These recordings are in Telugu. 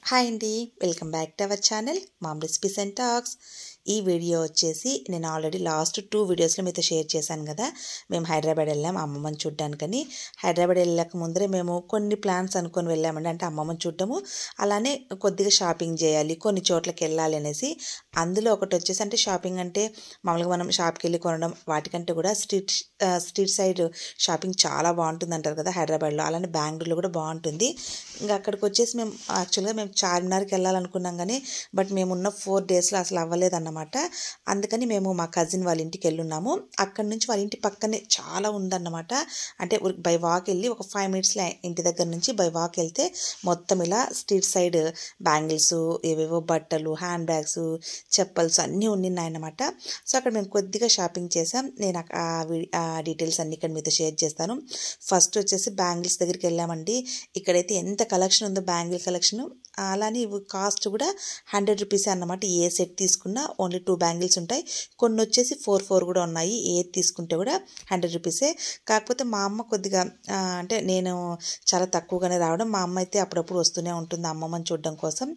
హాయ్ అండి, welcome back to our channel ma'am recipes and talks. ఈ వీడియో వచ్చేసి నేను ఆల్రెడీ లాస్ట్ 2 వీడియోస్లో మీతో షేర్ చేశాను కదా. మేము హైదరాబాద్ వెళ్ళాము అమ్మమ్మని చూడ్డానికని. హైదరాబాద్ వెళ్ళక ముందరే మేము కొన్ని ప్లాన్స్ అనుకొని వెళ్ళామండి. అంటే అమ్మమ్మని చూడటము, అలానే కొద్దిగా షాపింగ్ చేయాలి, కొన్ని చోట్లకి వెళ్ళాలి అనేసి. అందులో ఒకటి వచ్చేసి, అంటే షాపింగ్ అంటే మామూలుగా మనం షాప్కి వెళ్ళి కొనడం వాటికంటే కూడా స్ట్రీట్ సైడ్ షాపింగ్ చాలా బాగుంటుంది అంటారు కదా హైదరాబాద్లో. అలానే బెంగళూరులో కూడా బాగుంటుంది. ఇంకా అక్కడికి వచ్చేసి మేము చార్మినార్కి వెళ్ళాలనుకున్నాం కానీ మేమున్న 4 డేస్లో అసలు అవ్వలేదన్నమాట. అందుకని మేము మా కజిన్ వాళ్ళ ఇంటికి వెళ్ళున్నాము. అక్కడి నుంచి వాళ్ళ ఇంటి పక్కనే చాలా ఉందన్నమాట. అంటే బై వాక్ వెళ్ళి ఒక 5 మినిట్స్లో ఇంటి దగ్గర నుంచి బై వాక్ వెళ్తే మొత్తం ఇలా స్ట్రీట్ సైడ్ బ్యాంగిల్స్, ఏవేవో బట్టలు, హ్యాండ్ బ్యాగ్స్, చెప్పల్స్ అన్నీ ఉన్నాయన్నమాట. సో అక్కడ మేము కొద్దిగా షాపింగ్ చేసాం. నేను ఆ డీటెయిల్స్ అన్ని ఇక్కడ మీతో షేర్ చేస్తాను. ఫస్ట్ వచ్చేసి బ్యాంగిల్స్ దగ్గరికి వెళ్ళామండి. ఇక్కడైతే ఎంత కలెక్షన్ ఉందో బ్యాంగిల్ కలెక్షన్. అలానే ఇవి కాస్ట్ కూడా 100 రూపీసే అన్నమాట. ఏ సెట్ తీసుకున్నా ఓన్లీ 2 బ్యాంగిల్స్ ఉంటాయి. కొన్ని వచ్చేసి 4 కూడా ఉన్నాయి. ఏది తీసుకుంటే కూడా 100 రూపీసే. కాకపోతే మా అమ్మ కొద్దిగా అంటే నేను చాలా తక్కువగానే రావడం, మా అమ్మ అయితే అప్పుడప్పుడు వస్తూనే ఉంటుంది అమ్మమ్మని చూడడం కోసం.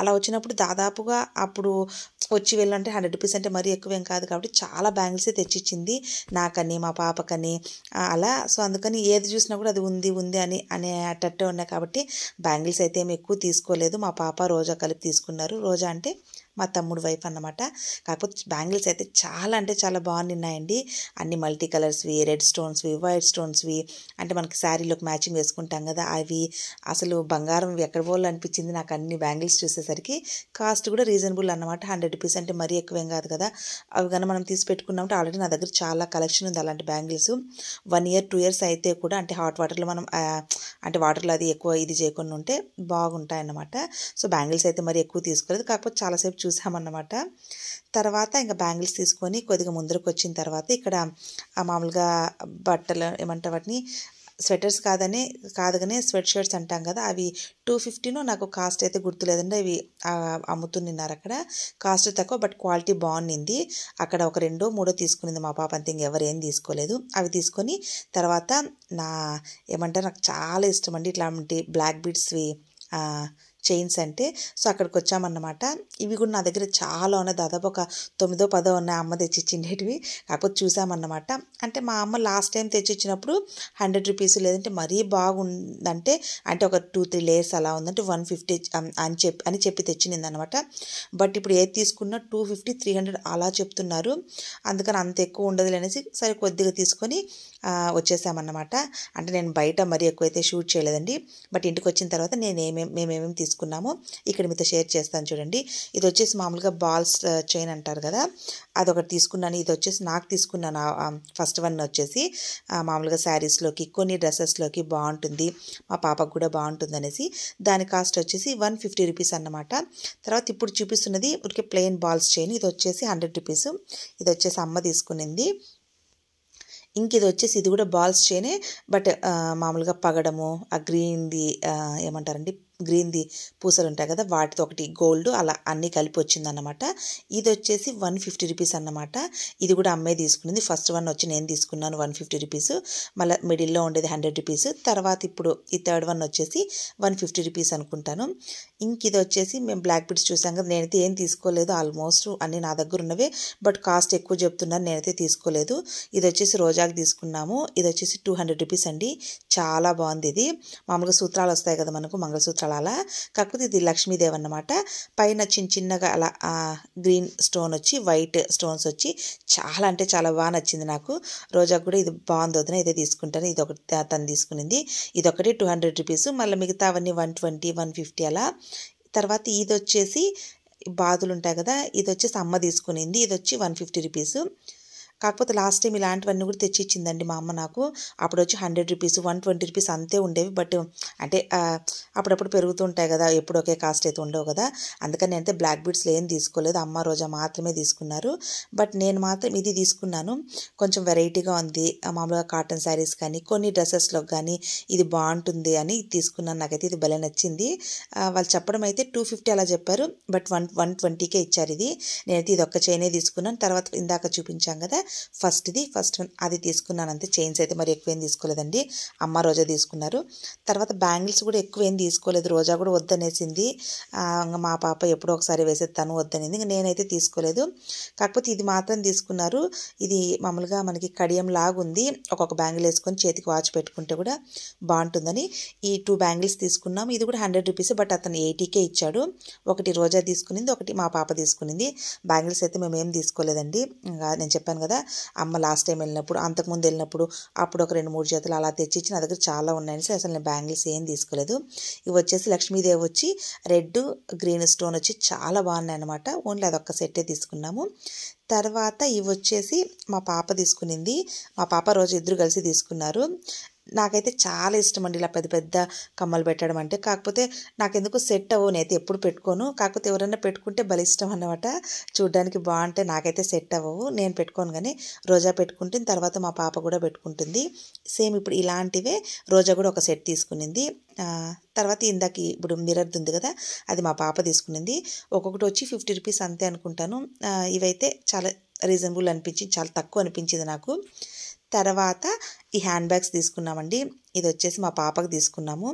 అలా వచ్చినప్పుడు దాదాపుగా అప్పుడు వచ్చి వెళ్ళంటే 100 రూపీస్ అంటే మరీ ఎక్కువేం కాదు కాబట్టి చాలా బ్యాంగిల్సే తెచ్చిచ్చింది నాకని, మా పాపకని. అలా సో అందుకని ఏది చూసినా కూడా అది ఉంది అని అనేటట్టే ఉన్నాయి కాబట్టి బ్యాంగిల్స్ అయితే ఏమి ఎక్కువ తీసుకోలేదు. మా పాప రోజా కలిపి తీసుకున్నారు. రోజా అంటే మా తమ్ముడు వైఫ్ అన్నమాట. కాకపోతే బ్యాంగిల్స్ అయితే చాలా అంటే చాలా బాగున్నాయండి. అన్ని మల్టీ కలర్స్వి, రెడ్ స్టోన్స్వి, వైట్ స్టోన్స్వి, అంటే మనకి శారీలోకి మ్యాచింగ్ వేసుకుంటాం కదా అవి. అసలు బంగారం ఎక్కడ పోలు అనిపించింది నాకు అన్ని బ్యాంగిల్స్ చూసేసరికి. కాస్ట్ కూడా రీజనబుల్ అన్నమాట. 100 రూపీస్ అంటే మరీ ఎక్కువేం కాదు కదా. అవి కానీ మనం తీసి పెట్టుకున్నామంటే ఆల్రెడీ నా దగ్గర చాలా కలెక్షన్ ఉంది అలాంటి బ్యాంగిల్స్. 1 ఇయర్ 2 ఇయర్స్ అయితే కూడా, అంటే హాట్ వాటర్లో మనం అంటే వాటర్లో అది ఎక్కువ ఇది చేయకుండా ఉంటే బాగుంటాయి అన్నమాట. సో బ్యాంగిల్స్ అయితే మరీ ఎక్కువ తీసుకోలేదు, కాకపోతే చాలాసేపు చూసామన్నమాట. తర్వాత ఇంకా బ్యాంగిల్స్ తీసుకొని కొద్దిగా ముందరకు వచ్చిన తర్వాత ఇక్కడ మామూలుగా బట్టలు ఏమంటే వాటిని స్వెటర్స్ కాదు కానీ స్వెట్ షర్ట్స్ అంటాం కదా, అవి 250 నాకు కాస్ట్ అయితే గుర్తులేదండి. అవి అమ్ముతున్నారు అక్కడ. కాస్ట్ తక్కువ బట్ క్వాలిటీ బాగుంది. అక్కడ ఒక 2-3 తీసుకునింది మా పాప, అంతే ఇంకెవరు ఏం తీసుకోలేదు. అవి తీసుకొని తర్వాత ఏమంటారు, నాకు చాలా ఇష్టం అండి ఇట్లాంటి బ్లాక్ బీడ్స్వి చైన్స్ అంటే. సో అక్కడికి వచ్చామన్నమాట. ఇవి కూడా నా దగ్గర చాలా ఉన్నాయి, దాదాపు ఒక 9-10 ఉన్నాయి అమ్మ తెచ్చిచ్చిండేటివి. కాకపోతే చూసామన్నమాట. అంటే మా అమ్మ లాస్ట్ టైం తెచ్చిచ్చినప్పుడు 100 రూపీస్, లేదంటే మరీ బాగుందంటే అంటే ఒక 2-3 లేయర్స్ అలా ఉందంటే 150 అని చెప్పి తెచ్చినింది అనమాట. బట్ ఇప్పుడు ఏది తీసుకున్నా 250-300 అలా చెప్తున్నారు. అందుకని అంత ఎక్కువ ఉండదు అనేసి సరే కొద్దిగా తీసుకొని వచ్చేసామన్నమాట. అంటే నేను బయట మరీ ఎక్కువైతే షూట్ చేయలేదండి. బట్ ఇంటికి వచ్చిన తర్వాత మేమేమేమి తీసుకున్నామో ఇక్కడ మీతో షేర్ చేస్తాను చూడండి. ఇది వచ్చేసి మామూలుగా బాల్స్ చైన్ అంటారు కదా, అదొకటి తీసుకున్నాను. ఇది వచ్చేసి నాకు తీసుకున్నాను. ఫస్ట్ వన్ వచ్చేసి మామూలుగా శారీస్లోకి, కొన్ని డ్రెస్సెస్లోకి బాగుంటుంది, మా పాపకు కూడా బాగుంటుంది అనేసి. దాని కాస్ట్ వచ్చేసి 150 రూపీస్ అన్నమాట. తర్వాత ఇప్పుడు చూపిస్తున్నది ఉడికే ప్లెయిన్ బాల్స్ చైన్. ఇది వచ్చేసి 100 రూపీస్. ఇది వచ్చేసి అమ్మ తీసుకునింది. ఇది వచ్చేసి ఇది కూడా బాల్స్ చైనే, బట్ మామూలుగా పగడము, ఆ గ్రీన్ది ఏమంటారండి, గ్రీన్ది పూసలు ఉంటాయి కదా వాటితో ఒకటి గోల్డ్, అలా అన్నీ కలిపి వచ్చిందన్నమాట. ఇది వచ్చేసి 150 రూపీస్ అన్నమాట. ఇది కూడా అమ్మే తీసుకునింది. ఫస్ట్ వన్ వచ్చి నేను తీసుకున్నాను 150 రూపీస్. మళ్ళీ మిడిల్లో ఉండేది 100 రూపీస్. తర్వాత ఇప్పుడు ఈ థర్డ్ వన్ వచ్చేసి 150 రూపీస్ అనుకుంటాను. ఇది వచ్చేసి మేము బ్లాక్ బీడ్స్ చూసాం కదా, నేనైతే ఏం తీసుకోలేదు, ఆల్మోస్ట్ అన్నీ నా దగ్గర ఉన్నవే, బట్ కాస్ట్ ఎక్కువ చెప్తున్నారు, నేనైతే తీసుకోలేదు. ఇది వచ్చేసి రోజాకి తీసుకున్నాము. ఇది వచ్చేసి 200 రూపీస్ అండి. చాలా బాగుంది. ఇది మామూలుగా సూత్రాలు వస్తాయి కదా మనకు, మంగళసూత్రాలు అలా. కాకపోతే ఇది లక్ష్మీదేవి అన్నమాట. పైన చిన్నగా అలా గ్రీన్ స్టోన్ వచ్చి, వైట్ స్టోన్స్ వచ్చి చాలా అంటే చాలా బాగా నచ్చింది నాకు. రోజాకు కూడా ఇది బాగుంది వదిన, ఇదే తీసుకుంటాను. ఇది ఒకటి తను తీసుకునింది. ఇది ఒకటి 200 రూపీస్. మళ్ళీ మిగతా అవన్నీ 120-150 అలా. తర్వాత ఇది వచ్చేసి బాదులు ఉంటాయి కదా, ఇది వచ్చేసి అమ్మ తీసుకునింది. ఇది వచ్చి 150 రూపీస్. కాకపోతే లాస్ట్ టైం ఇలాంటివన్నీ కూడా తెచ్చి ఇచ్చిందండి మా అమ్మ నాకు. అప్పుడు వచ్చి 100 రూపీస్, 120 రూపీస్ అంతే ఉండేవి. బట్ అంటే అప్పుడప్పుడు పెరుగుతూ ఉంటాయి కదా, ఎప్పుడు ఒకే కాస్ట్ అయితే ఉండవు కదా. అందుకని నేనైతే బ్లాక్ బీడ్స్లో ఏం తీసుకోలేదు, అమ్మ రోజా మాత్రమే తీసుకున్నారు. బట్ నేను మాత్రం ఇది తీసుకున్నాను. కొంచెం వెరైటీగా ఉంది. మామూలుగా కాటన్ శారీస్ కానీ కొన్ని డ్రెస్సెస్లో కానీ ఇది బాగుంటుంది అని తీసుకున్నాను. నాకైతే ఇది భలే నచ్చింది. వాళ్ళు చెప్పడం అయితే 250 అలా చెప్పారు, బట్ 120కే ఇచ్చారు ఇది. నేనైతే ఇది ఒక్క చైనే తీసుకున్నాను. తర్వాత ఇందాక చూపించాం కదా ఫస్ట్ అది తీసుకున్నాను అంతే. చైన్స్ అయితే మరి ఎక్కువ ఏం తీసుకోలేదండి, అమ్మ రోజా తీసుకున్నారు. తర్వాత బ్యాంగిల్స్ కూడా ఎక్కువ ఏం తీసుకోలేదు, రోజా కూడా వద్దనేసింది. ఇంకా మా పాప ఎప్పుడో ఒకసారి వేసేది, తను వద్దనింది, ఇంక నేనైతే తీసుకోలేదు. కాకపోతే ఇది మాత్రం తీసుకున్నారు. ఇది మామూలుగా మనకి కడియం లాగుంది, ఒక్కొక్క బ్యాంగిల్ వేసుకొని చేతికి వాచ్ పెట్టుకుంటే కూడా బాగుంటుందని ఈ 2 బ్యాంగిల్స్ తీసుకున్నాం. ఇది కూడా 100 రూపీస్, బట్ అతను 80కే ఇచ్చాడు. ఒకటి రోజా తీసుకునింది, ఒకటి మా పాప తీసుకునింది. బ్యాంగిల్స్ అయితే మేము ఏం తీసుకోలేదండి. ఇంకా నేను చెప్పాను కదా, అమ్మ లాస్ట్ టైం వెళ్ళినప్పుడు, అంతకుముందు వెళ్ళినప్పుడు అప్పుడు ఒక 2-3 జతలు అలా తెచ్చిచ్చి నా దగ్గర చాలా ఉన్నాయని అసలు నేను బ్యాంగిల్స్ ఏం తీసుకోలేదు. ఇవి వచ్చేసి లక్ష్మీదేవి వచ్చి రెడ్ గ్రీన్ స్టోన్ వచ్చి చాలా బాగున్నాయి అనమాట. ఓన్లీ అదొక్క సెట్టే తీసుకున్నాము. తర్వాత ఇవి వచ్చేసి మా పాప తీసుకునింది, మా పాప రోజు ఇద్దరు కలిసి తీసుకున్నారు. నాకైతే చాలా ఇష్టం అండి ఇలా పెద్ద పెద్ద కమ్మలు పెట్టడం అంటే. కాకపోతే నాకెందుకు సెట్ అవ్వవు, నేనైతే ఎప్పుడు పెట్టుకోను. కాకపోతే ఎవరైనా పెట్టుకుంటే భలే ఇష్టం అన్నమాట, చూడడానికి బాగుంటే. నాకైతే సెట్ అవ్వవు, నేను పెట్టుకోను. కానీ రోజా పెట్టుకుంటుంది, తర్వాత మా పాప కూడా పెట్టుకుంటుంది. సేమ్ ఇప్పుడు ఇలాంటివే రోజా కూడా ఒక సెట్ తీసుకునింది. తర్వాత ఇప్పుడు మిర్రర్ది ఉంది కదా, అది మా పాప తీసుకునింది. ఒక్కొక్కటి వచ్చి 50 రూపీస్ అంతే అనుకుంటాను. ఇవైతే చాలా రీజనబుల్ అనిపించింది, చాలా తక్కువ అనిపించింది నాకు. తర్వాత ఈ హ్యాండ్ బ్యాగ్స్ తీసుకున్నామండి. ఇది వచ్చేసి మా పాపకు తీసుకున్నాము.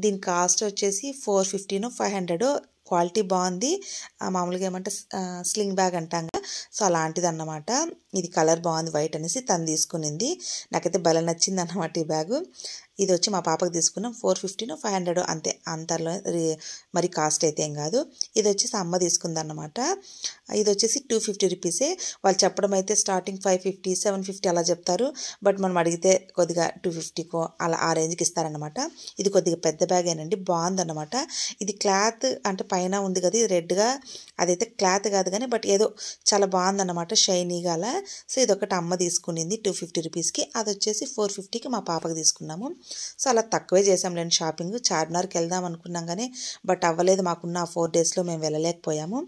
దీని కాస్ట్ వచ్చేసి 450 500. క్వాలిటీ బాగుంది. మామూలుగా ఏమంటే స్లింగ్ బ్యాగ్ అంటాం కదా, సో అలాంటిది అన్నమాట. ఇది కలర్ బాగుంది, వైట్ అనేసి తను తీసుకునింది. నాకైతే భలే నచ్చింది అన్నమాట ఈ బ్యాగు. ఇది వచ్చి మా పాపకు తీసుకున్నాం 450 500 అంతే, అంతలో మరి కాస్ట్ అయితే ఏం కాదు. ఇది వచ్చేసి అమ్మ తీసుకుంది అన్నమాట. ఇది వచ్చేసి 250 రూపీసే. వాళ్ళు చెప్పడం అయితే స్టార్టింగ్ 550 750 అలా చెప్తారు, బట్ మనం అడిగితే కొద్దిగా 250కో అలా ఆ రేంజ్కి ఇస్తారనమాట. ఇది కొద్దిగా పెద్ద బ్యాగ్ ఏనండి, బాగుందన్నమాట. ఇది క్లాత్ అంటే పైన ఉంది కదా, ఇది రెడ్గా, అదైతే క్లాత్ కాదు కానీ బట్ ఏదో చాలా బాగుందన్నమాట, షైనీగా అలా. సో ఇదొకటి అమ్మ తీసుకునింది 250 రూపీస్కి. అది వచ్చేసి 450కి మా పాపకు తీసుకున్నాము. సో అలా తక్కువే చేసాంలేండి షాపింగ్. చార్మినార్కి వెళ్దాం అనుకున్నాం కానీ బట్ అవ్వలేదు, మాకున్న ఆ 4 డేస్లో మేము వెళ్ళలేకపోయాము.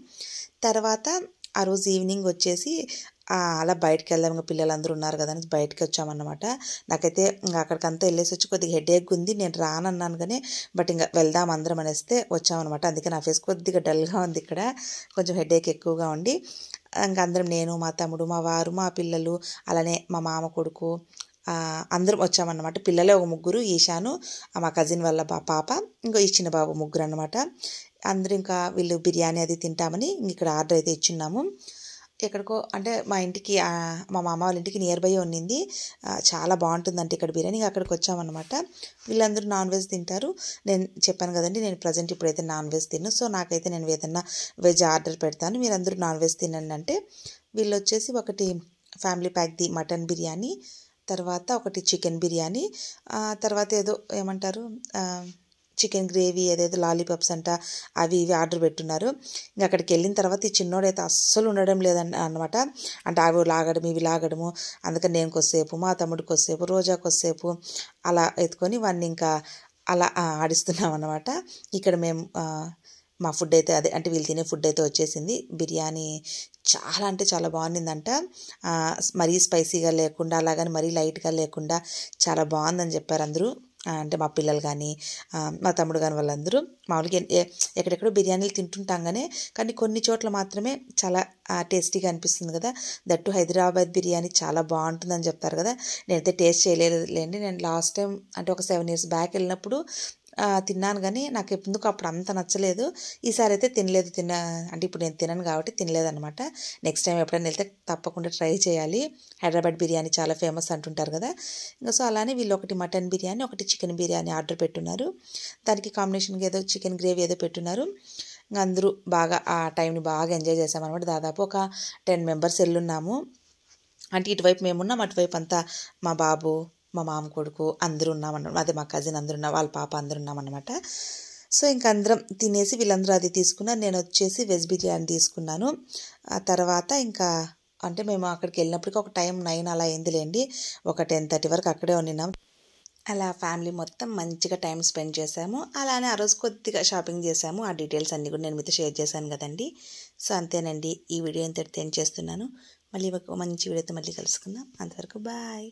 తర్వాత ఆ రోజు ఈవినింగ్ వచ్చేసి అలా బయటకు వెళ్దాం, ఇంకా పిల్లలందరూ ఉన్నారు కదా అని బయటకు వచ్చామన్నమాట. నాకైతే ఇంకా అక్కడికంతా వెళ్ళేసి వచ్చి కొద్దిగా హెడేక్ ఉంది, నేను రానన్నాను కానీ బట్ ఇంకా వెళ్దాం అందరం అనేస్తే వచ్చామన్నమాట. అందుకే నా ఫేస్ కొద్దిగా డల్గా ఉంది, ఇక్కడ కొంచెం హెడేక్ ఎక్కువగా ఉండి. ఇంకా అందరం, నేను, మా తమ్ముడు, మా వారు, మా పిల్లలు, అలానే మా మామ కొడుకు, అందరం వచ్చామన్నమాట. పిల్లలే ఒక 3, ఈశాను, మా కజిన్ వాళ్ళ పాప, ఇంకో ఈ చిన్న బాబు, 3 అన్నమాట. అందరూ ఇంకా వీళ్ళు బిర్యానీ అది తింటామని ఇక్కడ ఆర్డర్ అయితే ఇచ్చున్నాము. ఎక్కడికో అంటే మా ఇంటికి, మా మామ వాళ్ళ ఇంటికి నియర్ బై ఉన్నింది. చాలా బాగుంటుందంటే ఇక్కడ బిర్యానీ. అక్కడికి వచ్చామన్నమాట. వీళ్ళందరూ నాన్ వెజ్ తింటారు. నేను చెప్పాను కదండి, నేను ప్రజెంట్ ఇప్పుడైతే నాన్ వెజ్ తిన్ను. సో నాకైతే నేను ఏదన్నా వెజ్ ఆర్డర్ పెడతాను, మీరందరూ నాన్ వెజ్ తినండి అంటే. వీళ్ళు వచ్చేసి ఒకటి ఫ్యామిలీ ప్యాక్ది మటన్ బిర్యానీ, తర్వాత ఒకటి చికెన్ బిర్యానీ, తర్వాత ఏదో ఏమంటారు చికెన్ గ్రేవీ, ఏదేదో లాలీపాప్స్ అంట, అవి ఇవి ఆర్డర్ పెట్టున్నారు. ఇంకా అక్కడికి వెళ్ళిన తర్వాత ఈ చిన్నోడైతే అస్సలు ఉండడం లేదన్నమాట. అంటే అవి లాగడం ఇవి లాగడము. అందుకని నేను కొద్దిసేపు, మా తమ్ముడికి కొద్దిసేపు, రోజాకి కొద్దిసేపు అలా ఎత్తుకొని వాడిని ఇంకా అలా ఆడిస్తున్నాం అన్నమాట. ఇక్కడ మేము మా ఫుడ్ అయితే అదే, అంటే వీళ్ళు తినే ఫుడ్ అయితే వచ్చేసింది. బిర్యానీ చాలా అంటే చాలా బాగుండిందంట. మరీ స్పైసీగా లేకుండా, అలాగని మరీ లైట్గా లేకుండా చాలా బాగుందని చెప్పారు అందరూ. అంటే మా పిల్లలు కానీ మా తమ్ముడు కానీ వాళ్ళందరూ. మామూలుగా ఎక్కడెక్కడో బిర్యానీలు తింటుంటాం కానీ కొన్ని చోట్ల మాత్రమే చాలా టేస్టీగా అనిపిస్తుంది కదా. దట్టు హైదరాబాద్ బిర్యానీ చాలా బాగుంటుందని చెప్తారు కదా. నేనైతే టేస్ట్ చేయలేదులేండి. నేను లాస్ట్ టైం అంటే ఒక 7 years బ్యాక్ వెళ్ళినప్పుడు తిన్నాను కానీ నాకు ఎందుకు అప్పుడు అంత నచ్చలేదు. ఈసారి అయితే అంటే ఇప్పుడు నేను తినను కాబట్టి తినలేదన్నమాట. నెక్స్ట్ టైం ఎప్పుడైనా వెళ్తే తప్పకుండా ట్రై చేయాలి. హైదరాబాద్ బిర్యానీ చాలా ఫేమస్ అంటుంటారు కదా. ఇంకా సో అలానే వీళ్ళు ఒకటి మటన్ బిర్యానీ, ఒకటి చికెన్ బిర్యానీ ఆర్డర్ పెట్టున్నారు. దానికి కాంబినేషన్గా ఏదో చికెన్ గ్రేవీ ఏదో పెట్టున్నారు. ఇంకా అందరూ బాగా ఆ టైంని బాగా ఎంజాయ్ చేసామన్నమాట. దాదాపు ఒక 10 members వెళ్ళున్నాము. అంటే ఇటువైపు మేమున్నాం, అటువైపు అంతా మా బాబు, మా మామ కొడుకు అందరూ ఉన్నామన్నమాట. అదే మా కజిన్ అందరూ ఉన్నాం, వాళ్ళ పాప అందరూ ఉన్నామన్నమాట. సో ఇంక అందరం తినేసి వీళ్ళందరూ అది తీసుకున్నారు. నేను వచ్చేసి వెజ్ బిర్యానీ తీసుకున్నాను. ఆ తర్వాత ఇంకా అంటే మేము అక్కడికి వెళ్ళినప్పటికీ ఒక టైం 9 అలా అయిందిలేండి. ఒక 10:30 వరకు అక్కడే ఉన్నాం. అలా ఫ్యామిలీ మొత్తం మంచిగా టైం స్పెండ్ చేసాము. అలానే ఆ రోజు కొద్దిగా షాపింగ్ చేసాము. ఆ డీటెయిల్స్ అన్నీ కూడా నేను మీతో షేర్ చేశాను కదండి. సో అంతేనండి, ఈ వీడియో ఇంతటితో ఎండ్ చేస్తున్నాను. మళ్ళీ ఒక మంచి వీడియోతో మళ్ళీ కలుసుకుందాం. అంతవరకు బాయ్.